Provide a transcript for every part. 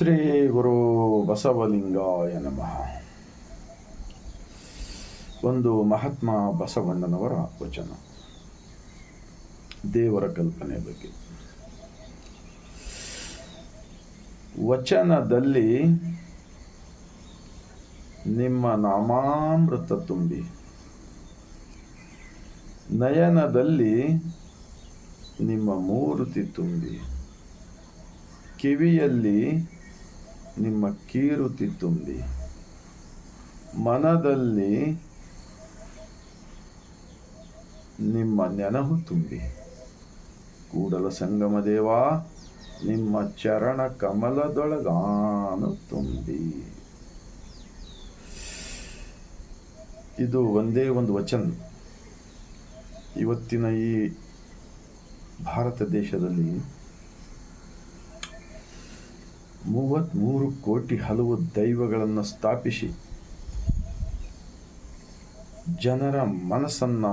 ಶ್ರೀ ಗುರು ಬಸವಲಿಂಗಾಯ ನಮಃ. ಒಂದು ಮಹಾತ್ಮ ಬಸವಣ್ಣನವರ ವಚನ, ದೇವರ ಕಲ್ಪನೆ ಬಗ್ಗೆ. ವಚನದಲ್ಲಿ ನಿಮ್ಮ ನಾಮಾಮೃತ ತುಂಬಿ, ನಯನದಲ್ಲಿ ನಿಮ್ಮ ಮೂರ್ತಿ ತುಂಬಿ, ಕಿವಿಯಲ್ಲಿ ನಿಮ್ಮ ಕೀರುತಿ ತುಂಬಿ, ಮನದಲ್ಲಿ ನಿಮ್ಮ ನೆನಹು ತುಂಬಿ, ಕೂಡಲ ಸಂಗಮ ದೇವ ನಿಮ್ಮ ಚರಣ ಕಮಲದೊಳಗಾನು ತುಂಬಿ. ಇದು ಒಂದೇ ಒಂದು ವಚನ ಇವತ್ತಿನ ಈ ಭಾರತ ದೇಶದಲ್ಲಿ 33 ಕೋಟಿ ಹಲವು ದೈವಗಳನ್ನು ಸ್ಥಾಪಿಸಿ ಜನರ ಮನಸ್ಸನ್ನ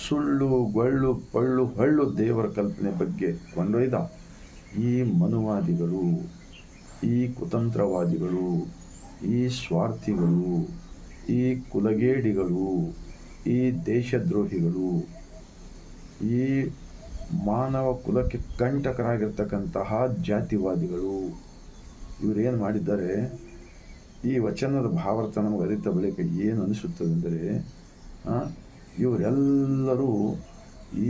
ಸುಳ್ಳು ಗೊಳ್ಳು ಪಳ್ಳು ಹೊಳ್ಳು ದೇವರ ಕಲ್ಪನೆ ಬಗ್ಗೆ ಕೊಂಡೊಯ್ದ ಈ ಮನುವಾದಿಗಳು, ಈ ಕುತಂತ್ರವಾದಿಗಳು, ಈ ಸ್ವಾರ್ಥಿಗಳು, ಈ ಕುಲಗೇಡಿಗಳು, ಈ ದೇಶದ್ರೋಹಿಗಳು, ಈ ಮಾನವ ಕುಲಕ್ಕೆ ಕಂಟಕರಾಗಿರ್ತಕ್ಕಂತಹ ಜಾತಿವಾದಿಗಳು ಇವರೇನು ಮಾಡಿದ್ದಾರೆ, ಈ ವಚನದ ಭಾವಾರ್ಥ ನಮಗೆ ಅರಿತ ಬಳಿಕ ಏನು ಅನಿಸುತ್ತದೆ ಅಂದರೆ, ಇವರೆಲ್ಲರೂ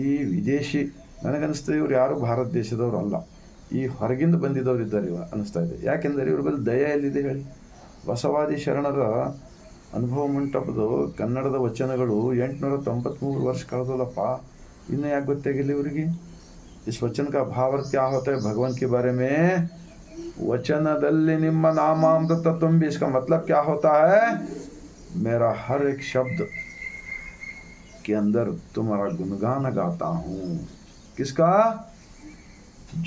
ಈ ವಿದೇಶಿ, ನನಗನ್ನಿಸ್ತದೆ ಇವ್ರು ಯಾರು ಭಾರತ ದೇಶದವರು ಅಲ್ಲ, ಈ ಹೊರಗಿಂದ ಬಂದಿದ್ದವರು ಇದ್ದಾರೆ ಇವ ಅನ್ನಿಸ್ತಾ ಇದೆ. ಯಾಕೆಂದರೆ ಇವ್ರ ಮೇಲೆ ದಯ ಎಲ್ಲಿದೆ ಹೇಳಿ? ಬಸವಾದಿ ಶರಣರ ಅನುಭವ ಮಂಟಪದ ಕನ್ನಡದ ವಚನಗಳು 893 ವರ್ಷ ಕಳೆದಲ್ಲಪ್ಪ, ಇನ್ನೂ ಯಾಕೆ ಗೊತ್ತಾಗಿಲ್ಲ ಇವರಿಗೆ? इस वचन का भावार्थ क्या होता है भगवान के बारे में? वचनदल्ली निम्म नामामृत तुम्बि, इसका मतलब क्या होता है? मेरा हर एक शब्द के अंदर तुम्हारा गुणगान गाता हूँ। किसका?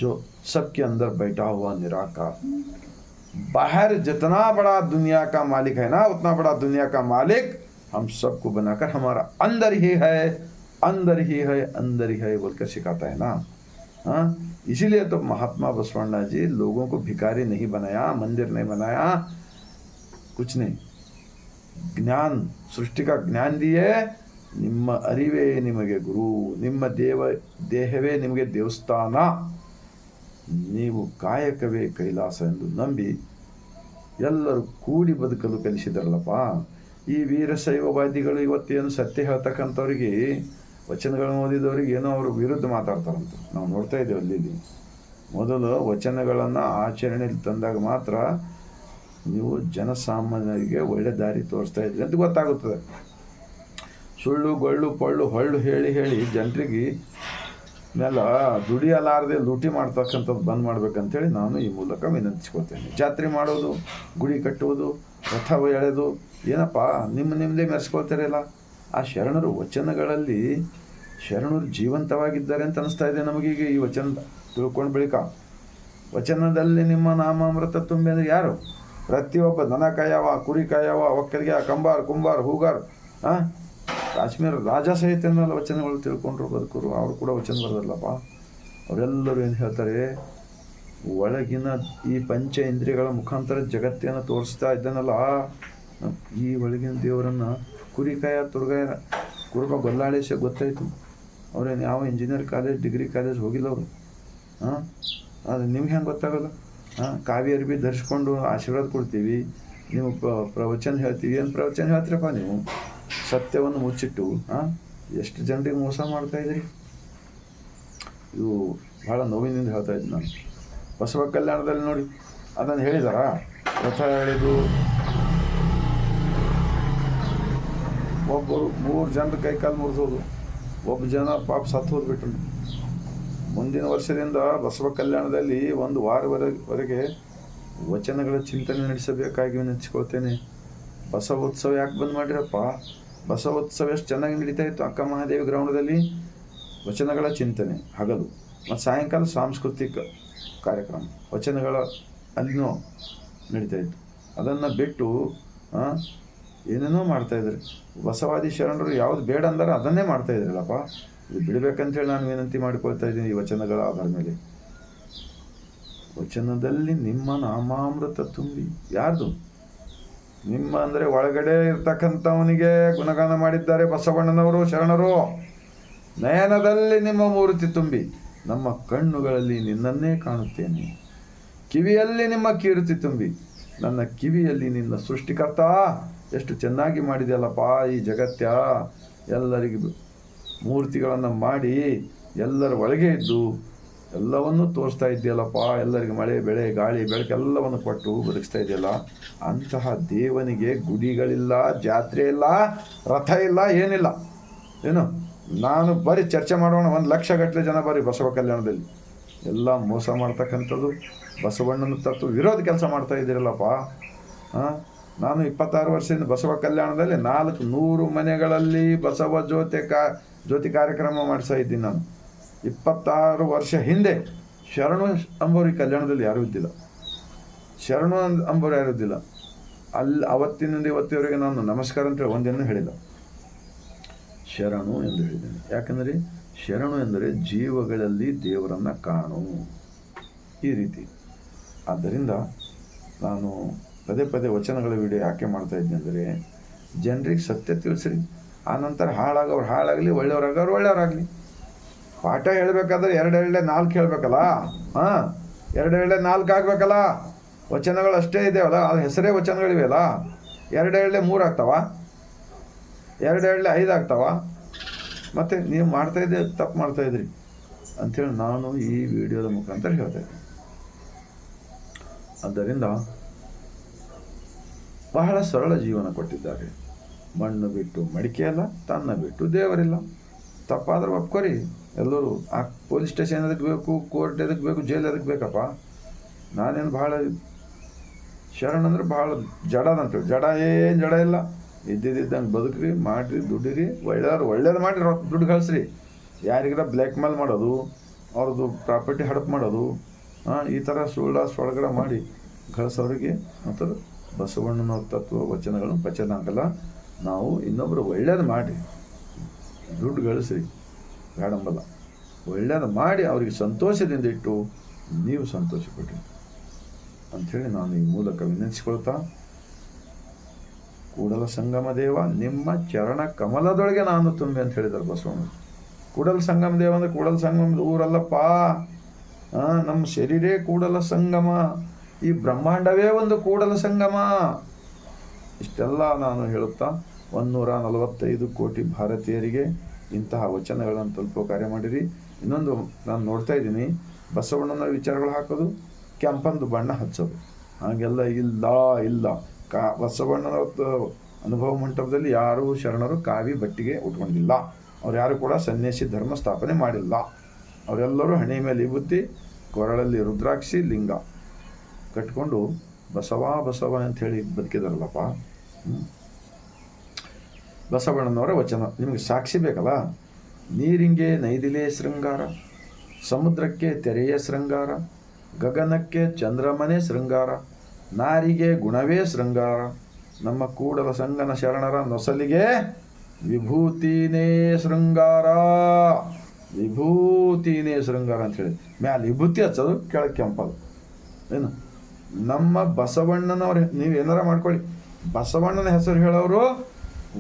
जो सबके अंदर बैठा हुआ निराकार, बाहर जितना बड़ा दुनिया का मालिक है ना, उतना बड़ा दुनिया का मालिक हम सबको बनाकर हमारा अंदर ही है, अंदर ही है, अंदर ही है बोलकर सिखाता है ना। हाँ, इसीलिए तो महात्मा बसवण्णा जी लोगों को भिखारी नहीं बनाया, मंदिर नहीं बनाया, कुछ नहीं, ज्ञान, सृष्टि का ज्ञान दिए. ನಿಮ್ಮ ಅರಿವೇ ನಿಮಗೆ ಗುರು, ನಿಮ್ಮ ದೇಹವೇ ನಿಮಗೆ ದೇವಸ್ಥಾನ, ನೀವು ಕಾಯಕವೇ ಕೈಲಾಸ ಎಂದು ನಂಬಿ ಎಲ್ಲರೂ ಕೂಡಿ ಬದುಕಲು ಕಲಿಸಿದಾರಲ್ಲಪ್ಪ. ಈ ವೀರಶೈವವಾದಿಗಳು ಇವತ್ತೇನು ಸತ್ಯ ಹೇಳ್ತಕ್ಕಂಥವ್ರಿಗೆ, ವಚನಗಳನ್ನು ಓದಿದವ್ರಿಗೆ ಏನೋ ಅವರು ವಿರುದ್ಧ ಮಾತಾಡ್ತಾರಂತ ನಾವು ನೋಡ್ತಾ ಇದ್ದೇವೆ. ಅಲ್ಲಿ ಮೊದಲು ವಚನಗಳನ್ನು ಆಚರಣೆಯಲ್ಲಿ ತಂದಾಗ ಮಾತ್ರ ನೀವು ಜನಸಾಮಾನ್ಯರಿಗೆ ಒಳ್ಳೆ ದಾರಿ ತೋರಿಸ್ತಾ ಇದ್ರಿ ಅಂತ ಗೊತ್ತಾಗುತ್ತದೆ. ಸುಳ್ಳು ಗೊಳ್ಳು ಪಳ್ಳು ಹೊಳ್ಳು ಹೇಳಿ ಹೇಳಿ ಜನರಿಗೆ ಮೇಲೆ ದುಡಿಯಲಾರದೆ ಲೂಟಿ ಮಾಡ್ತಕ್ಕಂಥದ್ದು ಬಂದ್ ಮಾಡ್ಬೇಕಂತೇಳಿ ನಾನು ಈ ಮೂಲಕ ವಿನಂತಿಸ್ಕೊಳ್ತೇನೆ. ಜಾತ್ರೆ ಮಾಡೋದು, ಗುಡಿ ಕಟ್ಟುವುದು, ರಥ ಎಳೆದು ಏನಪ್ಪ ನಿಮ್ಮದೇ ಮೆರೆಸ್ಕೊಳ್ತಾರಲ್ಲ. ಆ ಶರಣರು ವಚನಗಳಲ್ಲಿ ಶರಣರು ಜೀವಂತವಾಗಿದ್ದಾರೆ ಅಂತ ಅನಿಸ್ತಾ ಇದೆ ನಮಗೀಗ ಈ ವಚನ ತಿಳ್ಕೊಂಡ ಬಳಿಕ. ವಚನದಲ್ಲಿ ನಿಮ್ಮ ನಾಮಾಮೃತ ತುಂಬಿ ಅಂದರೆ ಯಾರು? ಪ್ರತಿಯೊಬ್ಬ ದನ ಕಾಯವ, ಕುರಿ ಕಾಯವ, ಒಕ್ಕಲಿಗೆ, ಕಂಬಾರ್, ಕುಂಬಾರ್, ಹೂಗಾರ್, ಕಾಶ್ಮೀರ ರಾಜ ಸಹಿತ ವಚನಗಳು ತಿಳ್ಕೊಂಡ್ರು ಬದುಕರು, ಅವರು ಕೂಡ ವಚನ ಬರೋದಲ್ಲಪ್ಪ. ಅವರೆಲ್ಲರೂ ಏನು ಹೇಳ್ತಾರೆ, ಒಳಗಿನ ಈ ಪಂಚ ಇಂದ್ರಿಯಗಳ ಮುಖಾಂತರ ಜಗತ್ತನ್ನು ತೋರಿಸ್ತಾ ಇದ್ದಾನಲ್ಲ, ಈ ಒಳಗಿನ ದೇವರನ್ನು ಕುರಿಕಾಯ ತುರ್ಗಾಯ ಕುರುಬ ಗೊಲ್ಲಾಳೇಶ ಗೊತ್ತಾಯಿತು. ಅವ್ರೇನು ಯಾವ ಇಂಜಿನಿಯರ್ ಕಾಲೇಜ್, ಡಿಗ್ರಿ ಕಾಲೇಜ್ ಹೋಗಿಲ್ಲ ಅವರು. ಅದು ನಿಮ್ಗೆ ಹೆಂಗೆ ಗೊತ್ತಾಗಲ್ಲ? ಕಾವಿ ಅರ್ಬಿ ಧರಿಸ್ಕೊಂಡು ಆಶೀರ್ವಾದ ಕೊಡ್ತೀವಿ, ನೀವು ಪ್ರವಚನ ಹೇಳ್ತೀವಿ. ಏನು ಪ್ರವಚನ ಹೇಳ್ತೀರಪ್ಪ ನೀವು? ಸತ್ಯವನ್ನು ಮುಚ್ಚಿಟ್ಟು ಎಷ್ಟು ಜನರಿಗೆ ಮೋಸ ಮಾಡ್ತಾಯಿದ್ರಿ. ಇವು ಭಾಳ ನೋವಿನಿಂದ ಹೇಳ್ತಾ ಇದ್ದೀನಿ ನಾನು. ಬಸವ ಕಲ್ಯಾಣದಲ್ಲಿ ನೋಡಿ ಅದನ್ನು ಹೇಳಿದಾರ, ರಥ ಹೇಳಿದು ಒಬ್ಬರು 3 ಜನರ ಕೈಕಾಲು ಮುರಿದೋದು, ಒಬ್ಬ ಜನ ಪಾಪ ಸತ್ತು ಹೋದ್ಬಿಟ್ರು. ಮುಂದಿನ ವರ್ಷದಿಂದ ಬಸವ ಕಲ್ಯಾಣದಲ್ಲಿ 1 ವಾರವರೆಗೆ ವಚನಗಳ ಚಿಂತನೆ ನಡೆಸಬೇಕಾಗಿ ವಿನಂತಿಸ್ಕೊಳ್ತೇನೆ. ಬಸವೋತ್ಸವ ಯಾಕೆ ಬಂದ್ ಮಾಡಿರಪ್ಪ? ಬಸವೋತ್ಸವ ಎಷ್ಟು ಚೆನ್ನಾಗಿ ನಡೀತಾ ಇತ್ತು ಅಕ್ಕ ಮಹಾದೇವಿ ಗ್ರೌಂಡದಲ್ಲಿ. ವಚನಗಳ ಚಿಂತನೆ ಹಗಲು ಮತ್ತು ಸಾಯಂಕಾಲ ಸಾಂಸ್ಕೃತಿಕ ಕಾರ್ಯಕ್ರಮ, ವಚನಗಳ ಅಲ್ಲಿನೂ ನಡೀತಾ ಇತ್ತು. ಅದನ್ನು ಬಿಟ್ಟು ಏನೇನೋ ಮಾಡ್ತಾಯಿದ್ರು. ಬಸವಾದಿ ಶರಣರು ಯಾವುದು ಬೇಡ ಅಂದರೆ ಅದನ್ನೇ ಮಾಡ್ತಾಯಿದ್ರಲ್ಲಪ್ಪ. ಇದು ಬಿಡಬೇಕಂತೇಳಿ ನಾನು ವಿನಂತಿ ಮಾಡ್ಕೊಳ್ತಾ ಇದ್ದೀನಿ ಈ ವಚನಗಳ ಆಧಾರ ಮೇಲೆ. ವಚನದಲ್ಲಿ ನಿಮ್ಮ ನಾಮಾಮೃತ ತುಂಬಿ. ಯಾರ್ದು? ನಿಮ್ಮ ಅಂದರೆ ಒಳಗಡೆ ಇರ್ತಕ್ಕಂಥವನಿಗೆ ಗುಣಗಾನ ಮಾಡಿದ್ದಾರೆ ಬಸವಣ್ಣನವರು, ಶರಣರು. ನಯನದಲ್ಲಿ ನಿಮ್ಮ ಮೂರ್ತಿ ತುಂಬಿ, ನಮ್ಮ ಕಣ್ಣುಗಳಲ್ಲಿ ನಿನ್ನನ್ನೇ ಕಾಣುತ್ತೇನೆ. ಕಿವಿಯಲ್ಲಿ ನಿಮ್ಮ ಕೀರ್ತಿ ತುಂಬಿ, ನನ್ನ ಕಿವಿಯಲ್ಲಿ ನಿನ್ನ ಸೃಷ್ಟಿಕರ್ತ ಎಷ್ಟು ಚೆನ್ನಾಗಿ ಮಾಡಿದೆಯಲ್ಲಪ್ಪ ಈ ಜಗತ್ಯ. ಎಲ್ಲರಿಗೂ ಮೂರ್ತಿಗಳನ್ನು ಮಾಡಿ ಎಲ್ಲರ ಒಳಗೆ ಇದ್ದು ಎಲ್ಲವನ್ನೂ ತೋರಿಸ್ತಾ ಇದೆಯಲ್ಲಪ್ಪ. ಎಲ್ಲರಿಗೆ ಮಳೆ, ಬೆಳೆ, ಗಾಳಿ, ಬೆಳಕೆಲ್ಲವನ್ನು ಕೊಟ್ಟು ಬದುಕಿಸ್ತಾ ಇದೆಯಲ್ಲ. ಅಂತಹ ದೇವನಿಗೆ ಗುಡಿಗಳಿಲ್ಲ, ಜಾತ್ರೆ ಇಲ್ಲ, ರಥ ಇಲ್ಲ, ಏನಿಲ್ಲ. ಏನು ನಾನು ಬರೀ ಚರ್ಚೆ ಮಾಡೋಣ, 1,00,000 ಗಟ್ಟಲೆ ಜನ ಬರೀ ಬಸವ ಕಲ್ಯಾಣದಲ್ಲಿ. ಎಲ್ಲ ಮೋಸ ಮಾಡ್ತಕ್ಕಂಥದ್ದು, ಬಸವಣ್ಣನ ತತ್ವ ವಿರೋಧ ಕೆಲಸ ಮಾಡ್ತಾ ಇದ್ದೀರಲ್ಲಪ್ಪ. ನಾನು 26 ವರ್ಷದಿಂದ ಬಸವ ಕಲ್ಯಾಣದಲ್ಲಿ 400 ಮನೆಗಳಲ್ಲಿ ಬಸವ ಜ್ಯೋತಿ ಕಾರ್ಯಕ್ರಮ ಮಾಡಿಸ್ತಾ ಇದ್ದೀನಿ ನಾನು. 26 ವರ್ಷ ಹಿಂದೆ ಶರಣು ಅಂಬೋರಿ ಕಲ್ಯಾಣದಲ್ಲಿ ಯಾರೂ ಇದ್ದಿಲ್ಲ. ಶರಣು ಅಂಬೋರು ಯಾರೂ ಇದ್ದಿಲ್ಲ ಅಲ್ಲಿ. ಅವತ್ತಿನಿಂದ ಇವತ್ತಿವರೆಗೆ ನಾನು ನಮಸ್ಕಾರ ಅಂತೇಳಿ ಒಂದೇನು ಹೇಳಿಲ್ಲ, ಶರಣು ಎಂದು ಹೇಳಿದ್ದೇನೆ. ಯಾಕಂದರೆ ಶರಣು ಎಂದರೆ ಜೀವಗಳಲ್ಲಿ ದೇವರನ್ನು ಕಾಣು, ಈ ರೀತಿ. ಆದ್ದರಿಂದ ನಾನು ಪದೇ ಪದೇ ವಚನಗಳ ವಿಡಿಯೋ ಯಾಕೆ ಮಾಡ್ತಾ ಇದ್ದೀನಿ ಅಂದರೆ, ಜನರಿಗೆ ಸತ್ಯ ತಿಳಿಸ್ರಿ. ಆನಂತರ ಹಾಳಾಗೋರು ಹಾಳಾಗಲಿ, ಒಳ್ಳೆಯವ್ರಾಗೋರು ಒಳ್ಳೆಯವರಾಗಲಿ. ಪಾಠ ಹೇಳಬೇಕಾದ್ರೆ 2 4 ಹೇಳಬೇಕಲ್ಲ. 2 4 ಆಗಬೇಕಲ್ಲ. ವಚನಗಳು ಅಷ್ಟೇ ಇದೆಯಲ್ಲ, ಅದು ಹೆಸರೇ ವಚನಗಳಿವೆಯಲ್ಲ. 2 3 ಆಗ್ತಾವ, 2 5 ಆಗ್ತಾವ. ಮತ್ತು ನೀವು ಮಾಡ್ತಾಯಿದ್ದೆ ತಪ್ಪು ಮಾಡ್ತಾಯಿದ್ರಿ ಅಂಥೇಳಿ ನಾನು ಈ ವಿಡಿಯೋದ ಮುಖಾಂತರ ಹೇಳ್ತಾ ಇದ್ದೀನಿ. ಆದ್ದರಿಂದ ಬಹಳ ಸರಳ ಜೀವನ ಕೊಟ್ಟಿದ್ದಾರೆ. ಮಣ್ಣು ಬಿಟ್ಟು ಮಡಿಕೆ ಅಲ್ಲ, ತನ್ನ ಬಿಟ್ಟು ದೇವರಿಲ್ಲ. ತಪ್ಪಾದ್ರೆ ಒಪ್ಕೊರಿ ಎಲ್ಲರೂ. ಆ ಪೊಲೀಸ್ ಸ್ಟೇಷನ್ ಎದಕ್ಕೆ ಬೇಕು, ಕೋರ್ಟ್ ಎದಕ್ಕೆ ಬೇಕು, ಜೈಲು ಎದಕ್ಕೆ ಬೇಕಪ್ಪ? ನಾನೇನು ಭಾಳ ಶರಣಂದ್ರೆ ಭಾಳ ಜಡದಂತೇಳಿ. ಜಡ ಏನು ಜಡ ಇಲ್ಲ. ಇದ್ದಿದ್ದಂಗೆ ಬದುಕ್ರಿ, ಮಾಡಿರಿ, ದುಡ್ಡಿರಿ, ಒಳ್ಳೇದು ಮಾಡಿ ದುಡ್ಡು ಗಳಿಸ್ರಿ. ಯಾರಿಗಾರ ಬ್ಲ್ಯಾಕ್ ಮೇಲ್ ಮಾಡೋದು, ಅವ್ರದ್ದು ಪ್ರಾಪರ್ಟಿ ಹಡಪ್ ಮಾಡೋದು, ಈ ಥರ ಸೊಳಗಡೆ ಮಾಡಿ ಗಳಿಸೋರಿಗೆ ಮತ್ತು ಬಸವಣ್ಣನ ತತ್ವ ವಚನಗಳನ್ನು ಪಚನ ಆಗಲ್ಲ. ನಾವು ಇನ್ನೊಬ್ಬರು ಒಳ್ಳೇದು ಮಾಡಿ ದುಡ್ಡು ಗಳಿಸ್ರಿ, ಬೇಡಂಬಲ್ಲ. ಒಳ್ಳೇದು ಮಾಡಿ ಅವ್ರಿಗೆ ಸಂತೋಷದಿಂದ ಇಟ್ಟು ನೀವು ಸಂತೋಷಪಡ್ರಿ ಅಂಥೇಳಿ ನಾನು ಈ ಮೂಲಕ ವಿನಂತಿಸ್ಕೊಳ್ತಾ, ಕೂಡಲ ಸಂಗಮ ದೇವ ನಿಮ್ಮ ಚರಣ ಕಮಲದೊಳಗೆ ನಾನು ತುಂಬಿ ಅಂತ ಹೇಳಿದ್ದಾರೆ ಬಸವಣ್ಣ. ಕೂಡಲ ಸಂಗಮ ದೇವ ಅಂದರೆ ಕೂಡಲ ಸಂಗಮದ ಊರಲ್ಲಪ್ಪ. ನಮ್ಮ ಶರೀರೇ ಕೂಡಲ ಸಂಗಮ, ಈ ಬ್ರಹ್ಮಾಂಡವೇ ಒಂದು ಕೂಡಲ ಸಂಗಮ. ಇಷ್ಟೆಲ್ಲ ನಾನು ಹೇಳುತ್ತಾ 145 ಕೋಟಿ ಭಾರತೀಯರಿಗೆ ಇಂತಹ ವಚನಗಳನ್ನು ತಲುಪೋ ಕಾರ್ಯ ಮಾಡಿರಿ. ಇನ್ನೊಂದು ನಾನು ನೋಡ್ತಾ ಇದ್ದೀನಿ, ಬಸವಣ್ಣನ ವಿಚಾರಗಳು ಹಾಕೋದು, ಕೆಂಪಂದು ಬಣ್ಣ ಹಚ್ಚೋದು, ಹಾಗೆಲ್ಲ ಇಲ್ಲ. ಬಸವಣ್ಣನ ಅನುಭವ ಮಂಟಪದಲ್ಲಿ ಯಾರೂ ಶರಣರು ಕಾವಿ ಬಟ್ಟಿಗೆ ಉಟ್ಕೊಂಡಿಲ್ಲ. ಅವ್ರು ಯಾರು ಕೂಡ ಸನ್ಯಾಸಿ ಧರ್ಮ ಸ್ಥಾಪನೆ ಮಾಡಿಲ್ಲ. ಅವರೆಲ್ಲರೂ ಹಣೆ ಮೇಲೆ ವಿಭೂತಿ, ಕೊರಳಲ್ಲಿ ರುದ್ರಾಕ್ಷಿ ಲಿಂಗ ಕಟ್ಕೊಂಡು ಬಸವ ಅಂಥೇಳಿ ಬದುಕಿದಾರಲ್ಲಪ್ಪ. ಬಸವಣ್ಣನವರ ವಚನ ನಿಮಗೆ ಸಾಕ್ಷಿ ಬೇಕಲ್ಲ. ನೀರಿಂಗೆ ನೈದಿಲೆ ಶೃಂಗಾರ, ಸಮುದ್ರಕ್ಕೆ ತೆರೆಯ ಶೃಂಗಾರ, ಗಗನಕ್ಕೆ ಚಂದ್ರಮನೆ ಶೃಂಗಾರ, ನಾರಿಗೆ ಗುಣವೇ ಶೃಂಗಾರ, ನಮ್ಮ ಕೂಡಲ ಸಂಗನ ಶರಣರ ನೊಸಲಿಗೆ ವಿಭೂತಿನೇ ಶೃಂಗಾರ. ವಿಭೂತಿನೇ ಶೃಂಗಾರ ಅಂಥೇಳಿ ಮ್ಯಾಲೆ ವಿಭೂತಿ ಹಚ್ಚೋದು, ಕೆಳಗೆ ಕೆಂಪದು. ಏನು ನಮ್ಮ ಬಸವಣ್ಣನವ್ರ, ನೀವು ಏನಾರ ಮಾಡ್ಕೊಳ್ಳಿ, ಬಸವಣ್ಣನ ಹೆಸರು ಹೇಳೋರು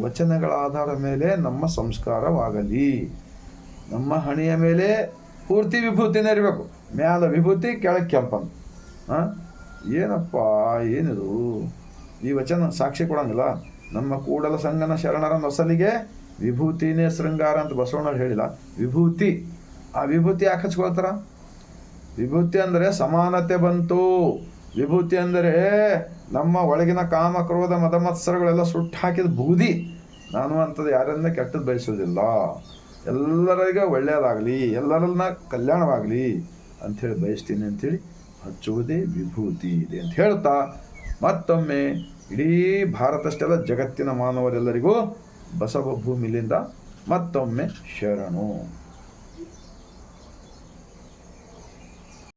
ವಚನಗಳ ಆಧಾರದ ಮೇಲೆ ನಮ್ಮ ಸಂಸ್ಕಾರವಾಗಲಿ. ನಮ್ಮ ಹಣೆಯ ಮೇಲೆ ಪೂರ್ತಿ ವಿಭೂತಿನೇ ಇರಬೇಕು, ಮ್ಯಾಲ ವಿಭೂತಿ, ಕೆಳಗೆ ಕೆಂಪಂದು. ಏನಪ್ಪ ಏನಿದು? ಈ ವಚನ ಸಾಕ್ಷಿ ಕೊಡಂಗಿಲ್ಲ. ನಮ್ಮ ಕೂಡಲ ಸಂಗನ ಶರಣರ ನೊಸಲಿಗೆ ವಿಭೂತಿನೇ ಶೃಂಗಾರ ಅಂತ ಬಸವಣ್ಣವ್ರು ಹೇಳಿಲ್ಲ. ವಿಭೂತಿ, ಆ ವಿಭೂತಿ ಯಾಕೆ ಹಚ್ಕೊಳ್ತಾರ? ವಿಭೂತಿ ಅಂದರೆ ಸಮಾನತೆ ಬಂತು. ವಿಭೂತಿ ಅಂದರೆ ನಮ್ಮ ಒಳಗಿನ ಕಾಮ ಕ್ರೋಧ ಮದ ಮತ್ಸರಗಳೆಲ್ಲ ಸುಟ್ಟು ಹಾಕಿದ ಬೂದಿ. ನಾನು ಅಂಥದ್ದು ಯಾರನ್ನ ಕೆಟ್ಟದ್ದು ಬಯಸೋದಿಲ್ಲ, ಎಲ್ಲರಿಗೆ ಒಳ್ಳೆಯದಾಗಲಿ, ಎಲ್ಲರನ್ನ ಕಲ್ಯಾಣವಾಗಲಿ ಅಂಥೇಳಿ ಬಯಸ್ತೀನಿ ಅಂಥೇಳಿ ಹಚ್ಚುವುದೇ ವಿಭೂತಿ ಇದೆ ಅಂತ ಹೇಳ್ತಾ, ಮತ್ತೊಮ್ಮೆ ಇಡೀ ಭಾರತಷ್ಟೆಲ್ಲ ಜಗತ್ತಿನ ಮಾನವರೆಲ್ಲರಿಗೂ ಬಸವ ಭೂಮಿಲಿಂದ ಮತ್ತೊಮ್ಮೆ ಶರಣು.